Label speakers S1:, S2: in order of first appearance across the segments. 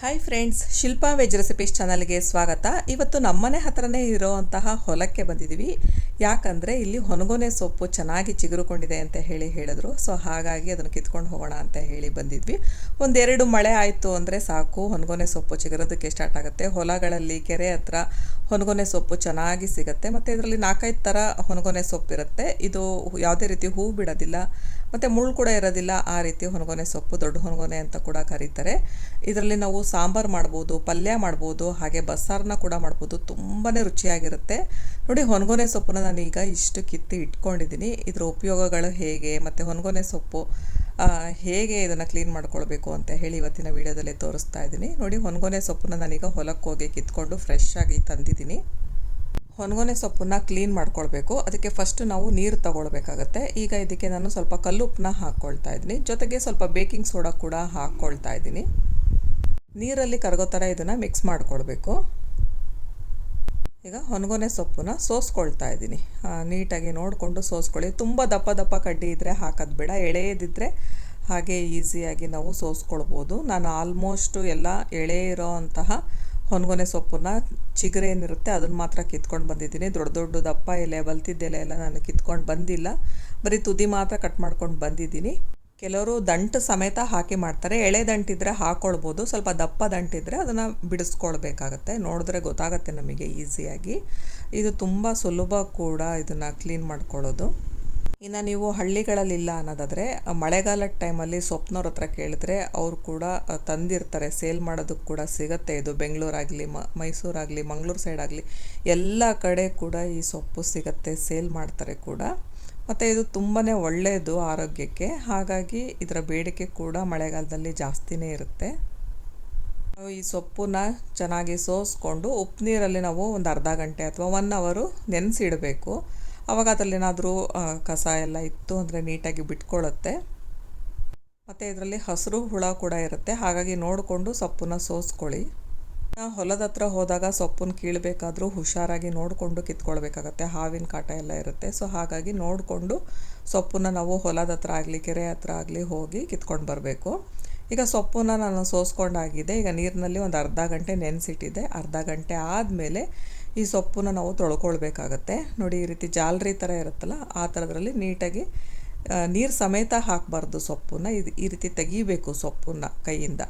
S1: Hi friends, Shilpa veg recipes ಚಾನಲ್ಗೆ ಸ್ವಾಗತ. ಇವತ್ತು ನಮ್ಮನೆ ಹತ್ರನೇ ಇರೋವಂತಹ ಹೊಲಕ್ಕೆ ಬಂದಿದ್ದೀವಿ. ಯಾಕಂದರೆ ಇಲ್ಲಿ ಹೊನಗೊನೆ ಸೊಪ್ಪು ಚೆನ್ನಾಗಿ ಚಿಗುರುಕೊಂಡಿದೆ ಅಂತ ಹೇಳಿದ್ರು. ಸೊ ಹಾಗಾಗಿ ಅದನ್ನು ಕಿತ್ಕೊಂಡು ಹೋಗೋಣ ಅಂತ ಹೇಳಿ ಬಂದಿದ್ವಿ. ಒಂದೆರಡು ಮಳೆ ಆಯಿತು ಅಂದರೆ ಸಾಕು, ಹೊನಗೊನೆ ಸೊಪ್ಪು ಚಿಗುರೋದಕ್ಕೆ ಸ್ಟಾರ್ಟ್ ಆಗುತ್ತೆ. ಹೊಲಗಳಲ್ಲಿ ಕೆರೆ ಹತ್ರ ಹೊನಗೊನೆ ಸೊಪ್ಪು ಚೆನ್ನಾಗಿ ಸಿಗುತ್ತೆ. ಮತ್ತು ಇದರಲ್ಲಿ 4-5 ಥರ ಹೊನಗೊನೆ ಸೊಪ್ಪು ಇರುತ್ತೆ. ಇದು ಯಾವುದೇ ರೀತಿ ಹೂ ಬಿಡೋದಿಲ್ಲ ಮತ್ತು ಮುಳ್ಳು ಕೂಡ ಇರೋದಿಲ್ಲ. ಆ ರೀತಿ ಹೊನಗೊನೆ ಸೊಪ್ಪು ದೊಡ್ಡ ಹೊನಗೊನೆ ಅಂತ ಕೂಡ ಕರೀತಾರೆ. ಇದರಲ್ಲಿ ನಾವು ಸಾಂಬಾರು ಮಾಡ್ಬೋದು, ಪಲ್ಯ ಮಾಡ್ಬೋದು, ಹಾಗೆ ಬಸ್ಸಾರನ್ನ ಕೂಡ ಮಾಡ್ಬೋದು. ತುಂಬಾ ರುಚಿಯಾಗಿರುತ್ತೆ. ನೋಡಿ, ಹೊನಗೊನೆ ಸೊಪ್ಪನ್ನ ನಾನೀಗ ಇಷ್ಟು ಕಿತ್ತು ಇಟ್ಕೊಂಡಿದ್ದೀನಿ. ಇದರ ಉಪಯೋಗಗಳು ಹೇಗೆ ಮತ್ತು ಹೊನಗೊನೆ ಸೊಪ್ಪು ಹೇಗೆ ಇದನ್ನು ಕ್ಲೀನ್ ಮಾಡ್ಕೊಳ್ಬೇಕು ಅಂತ ಹೇಳಿ ಇವತ್ತಿನ ವಿಡಿಯೋದಲ್ಲಿ ತೋರಿಸ್ತಾ ಇದ್ದೀನಿ. ನೋಡಿ, ಹೊನಗೊನೆ ಸೊಪ್ಪನ್ನ ನಾನೀಗ ಹೊಲಕ್ಕೆ ಹೋಗಿ ಕಿತ್ಕೊಂಡು ಫ್ರೆಶ್ ಆಗಿ ತಂದಿದ್ದೀನಿ. ಹೊನಗೊನೆ ಸೊಪ್ಪನ್ನ ಕ್ಲೀನ್ ಮಾಡ್ಕೊಳ್ಬೇಕು. ಅದಕ್ಕೆ ಫಸ್ಟು ನಾವು ನೀರು ತಗೊಳ್ಬೇಕಾಗತ್ತೆ. ಈಗ ಇದಕ್ಕೆ ನಾನು ಸ್ವಲ್ಪ ಕಲ್ಲುಪ್ಪನ್ನ ಹಾಕ್ಕೊಳ್ತಾ ಇದ್ದೀನಿ, ಜೊತೆಗೆ ಸ್ವಲ್ಪ ಬೇಕಿಂಗ್ ಸೋಡಾ ಕೂಡ ಹಾಕ್ಕೊಳ್ತಾ ಇದ್ದೀನಿ. ನೀರಲ್ಲಿ ಕರಗೋ ಥರ ಇದನ್ನು ಮಿಕ್ಸ್ ಮಾಡಿಕೊಳ್ಬೇಕು. ಈಗ ಹೊನಗೊನೆ ಸೊಪ್ಪನ್ನ ಸೋಸ್ಕೊಳ್ತಾ ಇದ್ದೀನಿ. ನೀಟಾಗಿ ನೋಡಿಕೊಂಡು ಸೋಸ್ಕೊಳ್ಳಿ. ತುಂಬ ದಪ್ಪ ದಪ್ಪ ಕಡ್ಡಿ ಇದ್ದರೆ ಹಾಕೋದು ಬೇಡ, ಎಳೆಯದಿದ್ದರೆ ಹಾಗೆ ಈಸಿಯಾಗಿ ನಾವು ಸೋಸ್ಕೊಳ್ಬೋದು. ನಾನು ಆಲ್ಮೋಸ್ಟು ಎಲ್ಲ ಎಳೆ ಇರೋ ಅಂತಹ ಹೊನಗೊನೆ ಸೊಪ್ಪನ್ನ ಚಿಗುರೇನಿರುತ್ತೆ ಅದನ್ನು ಮಾತ್ರ ಕಿತ್ಕೊಂಡು ಬಂದಿದ್ದೀನಿ. ದೊಡ್ಡ ದೊಡ್ಡ ದಪ್ಪ ಎಲೆ, ಬಲ್ತಿದ್ದ ಎಲೆ ಎಲ್ಲ ನಾನು ಕಿತ್ಕೊಂಡು ಬಂದಿಲ್ಲ. ಬರೀ ತುದಿ ಮಾತ್ರ ಕಟ್ ಮಾಡ್ಕೊಂಡು ಬಂದಿದ್ದೀನಿ. ಕೆಲವರು ದಂಟು ಸಮೇತ ಹಾಕಿ ಮಾಡ್ತಾರೆ. ಎಳೆ ದಂಟಿದ್ರೆ ಹಾಕ್ಕೊಳ್ಬೋದು, ಸ್ವಲ್ಪ ದಪ್ಪ ದಂಟಿದ್ರೆ ಅದನ್ನು ಬಿಡಿಸ್ಕೊಳ್ಬೇಕಾಗತ್ತೆ. ನೋಡಿದ್ರೆ ಗೊತ್ತಾಗುತ್ತೆ ನಮಗೆ ಈಸಿಯಾಗಿ. ಇದು ತುಂಬ ಸುಲಭ ಕೂಡ ಇದನ್ನು ಕ್ಲೀನ್ ಮಾಡ್ಕೊಳ್ಳೋದು. ಇನ್ನು ನೀವು ಹಳ್ಳಿಗಳಲ್ಲಿಲ್ಲ ಅನ್ನೋದಾದರೆ ಮಳೆಗಾಲದ ಟೈಮಲ್ಲಿ ಸೊಪ್ಪಿನವ್ರ ಹತ್ರ ಕೇಳಿದ್ರೆ ಅವರು ಕೂಡ ತಂದಿರ್ತಾರೆ. ಸೇಲ್ ಮಾಡೋದಕ್ಕೆ ಕೂಡ ಸಿಗುತ್ತೆ. ಇದು ಬೆಂಗಳೂರಾಗಲಿ, ಮೈಸೂರಾಗಲಿ, ಮಂಗಳೂರು ಸೈಡ್ ಆಗಲಿ ಎಲ್ಲ ಕಡೆ ಕೂಡ ಈ ಸೊಪ್ಪು ಸಿಗುತ್ತೆ, ಸೇಲ್ ಮಾಡ್ತಾರೆ ಕೂಡ. ಮತ್ತು ಇದು ತುಂಬಾ ಒಳ್ಳೆಯದು ಆರೋಗ್ಯಕ್ಕೆ. ಹಾಗಾಗಿ ಇದರ ಬೇಡಿಕೆ ಕೂಡ ಮಳೆಗಾಲದಲ್ಲಿ ಜಾಸ್ತಿನೇ ಇರುತ್ತೆ. ಈ ಸೊಪ್ಪನ್ನ ಚೆನ್ನಾಗಿ ಸೋಸ್ಕೊಂಡು ಉಪ್ಪು ನೀರಲ್ಲಿ ನಾವು ಒಂದು ಅರ್ಧ ಗಂಟೆ ಅಥವಾ 1 ಅವರು ನೆನೆಸಿಡಬೇಕು. ಆವಾಗ ಅದರಲ್ಲೇನಾದರೂ ಕಸ ಎಲ್ಲ ಇತ್ತು ಅಂದರೆ ನೀಟಾಗಿ ಬಿಟ್ಕೊಳ್ಳುತ್ತೆ. ಮತ್ತು ಇದರಲ್ಲಿ ಹಸಿರು ಹುಳ ಕೂಡ ಇರುತ್ತೆ. ಹಾಗಾಗಿ ನೋಡಿಕೊಂಡು ಸೊಪ್ಪನ್ನ ಸೋಸ್ಕೊಳ್ಳಿ. ಹೊಲದ ಹತ್ರ ಹೋದಾಗ ಸೊಪ್ಪನ್ನು ಕೀಳಬೇಕಾದ್ರೂ ಹುಷಾರಾಗಿ ನೋಡಿಕೊಂಡು ಕಿತ್ಕೊಳ್ಬೇಕಾಗತ್ತೆ. ಹಾವಿನ ಕಾಟ ಎಲ್ಲ ಇರುತ್ತೆ. ಸೊ ಹಾಗಾಗಿ ನೋಡಿಕೊಂಡು ಸೊಪ್ಪನ್ನ ನಾವು ಹೊಲದ ಹತ್ರ ಆಗಲಿ, ಕೆರೆ ಹತ್ರ ಆಗಲಿ ಹೋಗಿ ಕಿತ್ಕೊಂಡು ಬರಬೇಕು. ಈಗ ಸೊಪ್ಪನ್ನ ನಾನು ಸೋಸ್ಕೊಂಡಾಗಿದೆ. ಈಗ ನೀರಿನಲ್ಲಿ ಒಂದು ಅರ್ಧ ಗಂಟೆ ನೆನೆಸಿಟ್ಟಿದ್ದೆ. ಅರ್ಧ ಗಂಟೆ ಆದಮೇಲೆ ಈ ಸೊಪ್ಪನ್ನ ನಾವು ತೊಳ್ಕೊಳ್ಬೇಕಾಗತ್ತೆ. ನೋಡಿ, ಈ ರೀತಿ ಜಾಲರಿ ಥರ ಇರುತ್ತಲ್ಲ, ಆ ಥರದ್ರಲ್ಲಿ ನೀಟಾಗಿ ನೀರು ಸಮೇತ ಹಾಕಬಾರ್ದು ಸೊಪ್ಪನ್ನ. ಈ ರೀತಿ ತೆಗಿಬೇಕು ಸೊಪ್ಪನ್ನ ಕೈಯಿಂದ.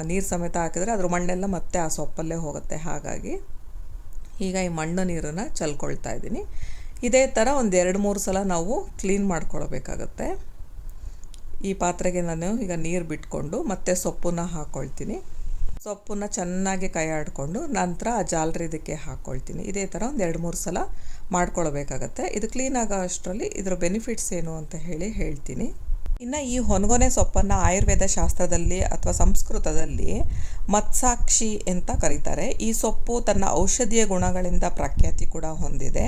S1: ನೀರು ಸಮೇತ ಹಾಕಿದ್ರೆ ಅದ್ರ ಮಣ್ಣೆಲ್ಲ ಮತ್ತೆ ಆ ಸೊಪ್ಪಲ್ಲೇ ಹೋಗುತ್ತೆ. ಹಾಗಾಗಿ ಈಗ ಈ ಮಣ್ಣು ನೀರನ್ನು ಚೆಲ್ಕೊಳ್ತಾ ಇದ್ದೀನಿ. ಇದೇ ಥರ ಒಂದು 2-3 ಸಲ ನಾವು ಕ್ಲೀನ್ ಮಾಡ್ಕೊಳ್ಬೇಕಾಗತ್ತೆ. ಈ ಪಾತ್ರೆಗೆ ನಾನು ಈಗ ನೀರು ಬಿಟ್ಕೊಂಡು ಮತ್ತೆ ಸೊಪ್ಪನ್ನ ಹಾಕ್ಕೊಳ್ತೀನಿ. ಸೊಪ್ಪನ್ನ ಚೆನ್ನಾಗಿ ಕೈ ಆಡಿಕೊಂಡು ನಂತರ ಆ ಜಾಲರಿ ಇದಕ್ಕೆ ಹಾಕ್ಕೊಳ್ತೀನಿ. ಇದೇ ಥರ ಒಂದು 2-3 ಸಲ ಮಾಡ್ಕೊಳ್ಬೇಕಾಗತ್ತೆ. ಇದು ಕ್ಲೀನ್ ಆಗೋ ಅಷ್ಟರಲ್ಲಿ ಇದರ ಬೆನಿಫಿಟ್ಸ್ ಏನು ಅಂತ ಹೇಳ್ತೀನಿ. ಇನ್ನು ಈ ಹೊನಗೊನೆ ಸೊಪ್ಪನ್ನು ಆಯುರ್ವೇದ ಶಾಸ್ತ್ರದಲ್ಲಿ ಅಥವಾ ಸಂಸ್ಕೃತದಲ್ಲಿ ಮತ್ಸಾಕ್ಷಿ ಅಂತ ಕರೀತಾರೆ. ಈ ಸೊಪ್ಪು ತನ್ನ ಔಷಧೀಯ ಗುಣಗಳಿಂದ ಪ್ರಖ್ಯಾತಿ ಕೂಡ ಹೊಂದಿದೆ.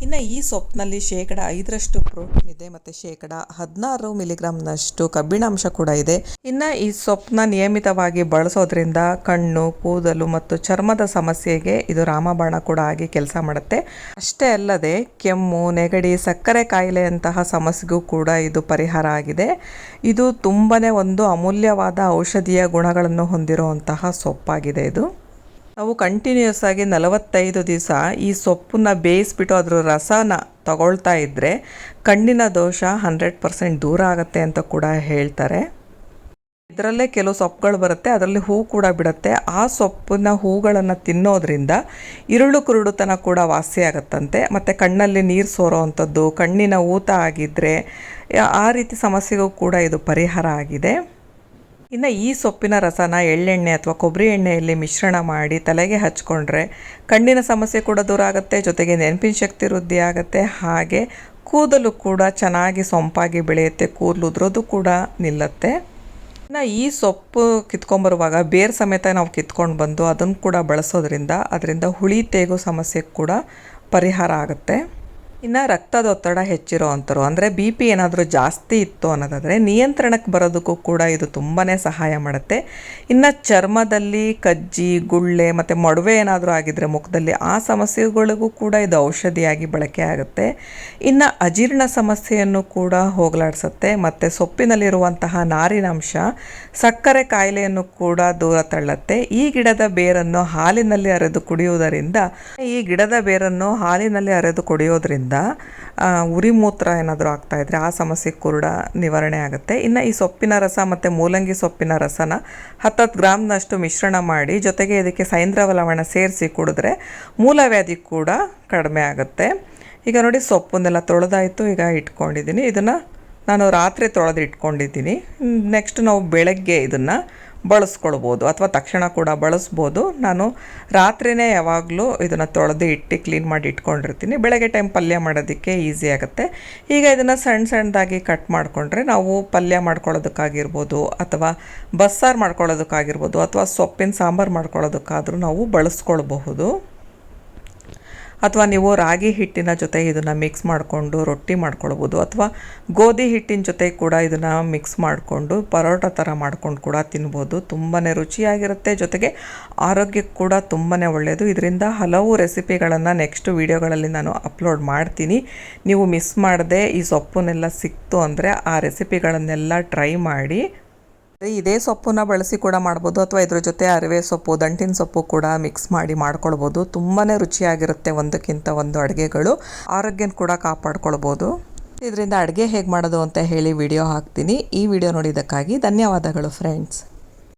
S1: ಇನ್ನು ಈ ಸೊಪ್ಪಿನಲ್ಲಿ 5% ಪ್ರೋಟೀನ್ ಇದೆ ಮತ್ತು 16 ಮಿಲಿಗ್ರಾಮ್ನಷ್ಟು ಕಬ್ಬಿಣಾಂಶ ಕೂಡ ಇದೆ. ಇನ್ನು ಈ ಸೊಪ್ಪನ್ನ ನಿಯಮಿತವಾಗಿ ಬಳಸೋದ್ರಿಂದ ಕಣ್ಣು, ಕೂದಲು ಮತ್ತು ಚರ್ಮದ ಸಮಸ್ಯೆಗೆ ಇದು ರಾಮಬಾಣ ಕೂಡ ಆಗಿ ಕೆಲಸ ಮಾಡುತ್ತೆ. ಅಷ್ಟೇ ಅಲ್ಲದೆ ಕೆಮ್ಮು, ನೆಗಡಿ, ಸಕ್ಕರೆ ಕಾಯಿಲೆಯಂತಹ ಸಮಸ್ಯೆಗೂ ಕೂಡ ಇದು ಪರಿಹಾರ ಆಗಿದೆ. ಇದು ತುಂಬಾ ಒಂದು ಅಮೂಲ್ಯವಾದ ಔಷಧೀಯ ಗುಣಗಳನ್ನು ಹೊಂದಿರುವಂತಹ ಸೊಪ್ಪಾಗಿದೆ. ಇದು ನಾವು ಕಂಟಿನ್ಯೂಸ್ ಆಗಿ 45 ದಿವಸ ಈ ಸೊಪ್ಪನ್ನ ಬೇಯಿಸ್ಬಿಟ್ಟು ಅದರ ರಸನ ತಗೊಳ್ತಾ ಇದ್ದರೆ ಕಣ್ಣಿನ ದೋಷ 100% ದೂರ ಆಗುತ್ತೆ ಅಂತ ಕೂಡ ಹೇಳ್ತಾರೆ. ಇದರಲ್ಲೇ ಕೆಲವು ಸೊಪ್ಪುಗಳು ಬರುತ್ತೆ, ಅದರಲ್ಲಿ ಹೂ ಕೂಡ ಬಿಡುತ್ತೆ. ಆ ಸೊಪ್ಪಿನ ಹೂಗಳನ್ನು ತಿನ್ನೋದ್ರಿಂದ ಇರುಳು ಕುರುಡುತನ ಕೂಡ ವಾಸಿಯಾಗತ್ತಂತೆ. ಮತ್ತು ಕಣ್ಣಲ್ಲಿ ನೀರು ಸೋರೋ ಅಂಥದ್ದು, ಕಣ್ಣಿನ ಊತ ಆಗಿದ್ದರೆ ಆ ರೀತಿ ಸಮಸ್ಯೆಗೂ ಕೂಡ ಇದು ಪರಿಹಾರ ಆಗಿದೆ. ಇನ್ನು ಈ ಸೊಪ್ಪಿನ ರಸನ ಎಳ್ಳೆಣ್ಣೆ ಅಥವಾ ಕೊಬ್ಬರಿ ಎಣ್ಣೆಯಲ್ಲಿ ಮಿಶ್ರಣ ಮಾಡಿ ತಲೆಗೆ ಹಚ್ಕೊಂಡ್ರೆ ಕಣ್ಣಿನ ಸಮಸ್ಯೆ ಕೂಡ ದೂರ ಆಗುತ್ತೆ, ಜೊತೆಗೆ ನೆನಪಿನ ಶಕ್ತಿ ವೃದ್ಧಿ ಆಗುತ್ತೆ. ಹಾಗೆ ಕೂದಲು ಕೂಡ ಚೆನ್ನಾಗಿ ಸೊಂಪಾಗಿ ಬೆಳೆಯುತ್ತೆ, ಕೂದಲು ಉದುರೋದು ಕೂಡ ನಿಲ್ಲುತ್ತೆ. ಇನ್ನು ಈ ಸೊಪ್ಪು ಕಿತ್ಕೊಂಬರುವಾಗ ಬೇರು ಸಮೇತ ನಾವು ಕಿತ್ಕೊಂಡು ಬಂದು ಅದನ್ನು ಕೂಡ ಬಳಸೋದ್ರಿಂದ ಅದರಿಂದ ಹುಳಿ ತೇಗೋ ಸಮಸ್ಯೆ ಕೂಡ ಪರಿಹಾರ ಆಗುತ್ತೆ. ಇನ್ನು ರಕ್ತದೊತ್ತಡ ಹೆಚ್ಚಿರೋ ಅಂಥವ್ರು ಅಂದರೆ ಬಿ ಪಿ ಏನಾದರೂ ಜಾಸ್ತಿ ಇತ್ತು ಅನ್ನೋದಾದರೆ ನಿಯಂತ್ರಣಕ್ಕೆ ಬರೋದಕ್ಕೂ ಕೂಡ ಇದು ತುಂಬಾ ಸಹಾಯ ಮಾಡುತ್ತೆ. ಇನ್ನು ಚರ್ಮದಲ್ಲಿ ಕಜ್ಜಿ, ಗುಳ್ಳೆ ಮತ್ತು ಮೊಡವೆ ಏನಾದರೂ ಆಗಿದ್ದರೆ ಮುಖದಲ್ಲಿ ಆ ಸಮಸ್ಯೆಗಳಿಗೂ ಕೂಡ ಇದು ಔಷಧಿಯಾಗಿ ಬಳಕೆ ಆಗುತ್ತೆ. ಇನ್ನು ಅಜೀರ್ಣ ಸಮಸ್ಯೆಯನ್ನು ಕೂಡ ಹೋಗಲಾಡಿಸುತ್ತೆ ಮತ್ತು ಸೊಪ್ಪಿನಲ್ಲಿರುವಂತಹ ನಾರಿನಾಂಶ ಸಕ್ಕರೆ ಕಾಯಿಲೆಯನ್ನು ಕೂಡ ದೂರ ತಳ್ಳುತ್ತೆ. ಈ ಗಿಡದ ಬೇರನ್ನು ಹಾಲಿನಲ್ಲಿ ಅರೆದು ಕುಡಿಯುವುದರಿಂದ ಉರಿ ಮೂತ್ರ ಏನಾದರೂ ಆಗ್ತಾ ಇದ್ರೆ ಆ ಸಮಸ್ಯೆ ಕೂಡ ನಿವಾರಣೆ ಆಗುತ್ತೆ. ಇನ್ನು ಈ ಸೊಪ್ಪಿನ ರಸ ಮತ್ತು ಮೂಲಂಗಿ ಸೊಪ್ಪಿನ ರಸನ 10 ಗ್ರಾಮ್ನಷ್ಟು ಮಿಶ್ರಣ ಮಾಡಿ ಜೊತೆಗೆ ಇದಕ್ಕೆ ಸೈಂಧವ ಲವಣ ಸೇರಿಸಿ ಕುಡಿದ್ರೆ ಮೂಲವ್ಯಾಧಿ ಕೂಡ ಕಡಿಮೆ ಆಗುತ್ತೆ. ಈಗ ನೋಡಿ ಸೊಪ್ಪನ್ನೆಲ್ಲ ತೊಳೆದಾಯಿತು, ಈಗ ಇಟ್ಕೊಂಡಿದ್ದೀನಿ. ಇದನ್ನು ನಾನು ರಾತ್ರಿ ತೊಳೆದು ಇಟ್ಕೊಂಡಿದ್ದೀನಿ. ನೆಕ್ಸ್ಟ್ ನಾವು ಬೆಳಗ್ಗೆ ಇದನ್ನು ಬಳಸ್ಕೊಳ್ಬೋದು ಅಥವಾ ತಕ್ಷಣ ಕೂಡ ಬಳಸ್ಬೋದು. ನಾನು ರಾತ್ರಿಯೇ ಯಾವಾಗಲೂ ಇದನ್ನು ತೊಳೆದು ಇಟ್ಟು ಕ್ಲೀನ್ ಮಾಡಿ ಇಟ್ಕೊಂಡಿರ್ತೀನಿ. ಬೆಳಗ್ಗೆ ಟೈಮ್ ಪಲ್ಯ ಮಾಡೋದಕ್ಕೆ ಈಸಿ ಆಗುತ್ತೆ. ಈಗ ಇದನ್ನು ಸಣ್ಣದಾಗಿ ಕಟ್ ಮಾಡಿಕೊಂಡ್ರೆ ನಾವು ಪಲ್ಯ ಮಾಡ್ಕೊಳ್ಳೋದಕ್ಕಾಗಿರ್ಬೋದು ಅಥವಾ ಬಸ್ಸಾರು ಮಾಡ್ಕೊಳ್ಳೋದಕ್ಕಾಗಿರ್ಬೋದು ಅಥವಾ ಸೊಪ್ಪಿನ ಸಾಂಬಾರು ಮಾಡ್ಕೊಳ್ಳೋದಕ್ಕಾದರೂ ನಾವು ಬಳಸ್ಕೊಳ್ಬಹುದು. ಅಥವಾ ನೀವು ರಾಗಿ ಹಿಟ್ಟಿನ ಜೊತೆ ಇದನ್ನು ಮಿಕ್ಸ್ ಮಾಡಿಕೊಂಡು ರೊಟ್ಟಿ ಮಾಡ್ಕೊಳ್ಬೋದು ಅಥವಾ ಗೋಧಿ ಹಿಟ್ಟಿನ ಜೊತೆ ಕೂಡ ಇದನ್ನು ಮಿಕ್ಸ್ ಮಾಡಿಕೊಂಡು ಪರೋಟ ಥರ ಮಾಡ್ಕೊಂಡು ಕೂಡ ತಿನ್ಬೋದು. ತುಂಬಾ ರುಚಿಯಾಗಿರುತ್ತೆ, ಜೊತೆಗೆ ಆರೋಗ್ಯಕ್ಕೆ ಕೂಡ ತುಂಬಾ ಒಳ್ಳೆಯದು. ಇದರಿಂದ ಹಲವು ರೆಸಿಪಿಗಳನ್ನು ನೆಕ್ಸ್ಟ್ ವೀಡಿಯೋಗಳಲ್ಲಿ ನಾನು ಅಪ್ಲೋಡ್ ಮಾಡ್ತೀನಿ. ನೀವು ಮಿಸ್ ಮಾಡದೆ ಈ ಸೊಪ್ಪನ್ನೆಲ್ಲ ಸಿಕ್ತು ಅಂದರೆ ಆ ರೆಸಿಪಿಗಳನ್ನೆಲ್ಲ ಟ್ರೈ ಮಾಡಿ. ಇದೇ ಸೊಪ್ಪನ್ನ ಬಳಸಿ ಕೂಡ ಮಾಡ್ಬೋದು ಅಥವಾ ಇದ್ರ ಜೊತೆ ಅರಿವೆ ಸೊಪ್ಪು, ದಂಟಿನ ಸೊಪ್ಪು ಕೂಡ ಮಿಕ್ಸ್ ಮಾಡಿ ಮಾಡ್ಕೊಳ್ಬೋದು. ತುಂಬಾ ರುಚಿಯಾಗಿರುತ್ತೆ ಒಂದಕ್ಕಿಂತ ಒಂದು ಅಡುಗೆಗಳು. ಆರೋಗ್ಯನ ಕೂಡ ಕಾಪಾಡ್ಕೊಳ್ಬೋದು. ಇದರಿಂದ ಅಡುಗೆ ಹೇಗೆ ಮಾಡೋದು ಅಂತ ಹೇಳಿ ವಿಡಿಯೋ ಹಾಕ್ತೀನಿ. ಈ ವಿಡಿಯೋ ನೋಡಿದ್ದಕ್ಕಾಗಿ ಧನ್ಯವಾದಗಳು ಫ್ರೆಂಡ್ಸ್.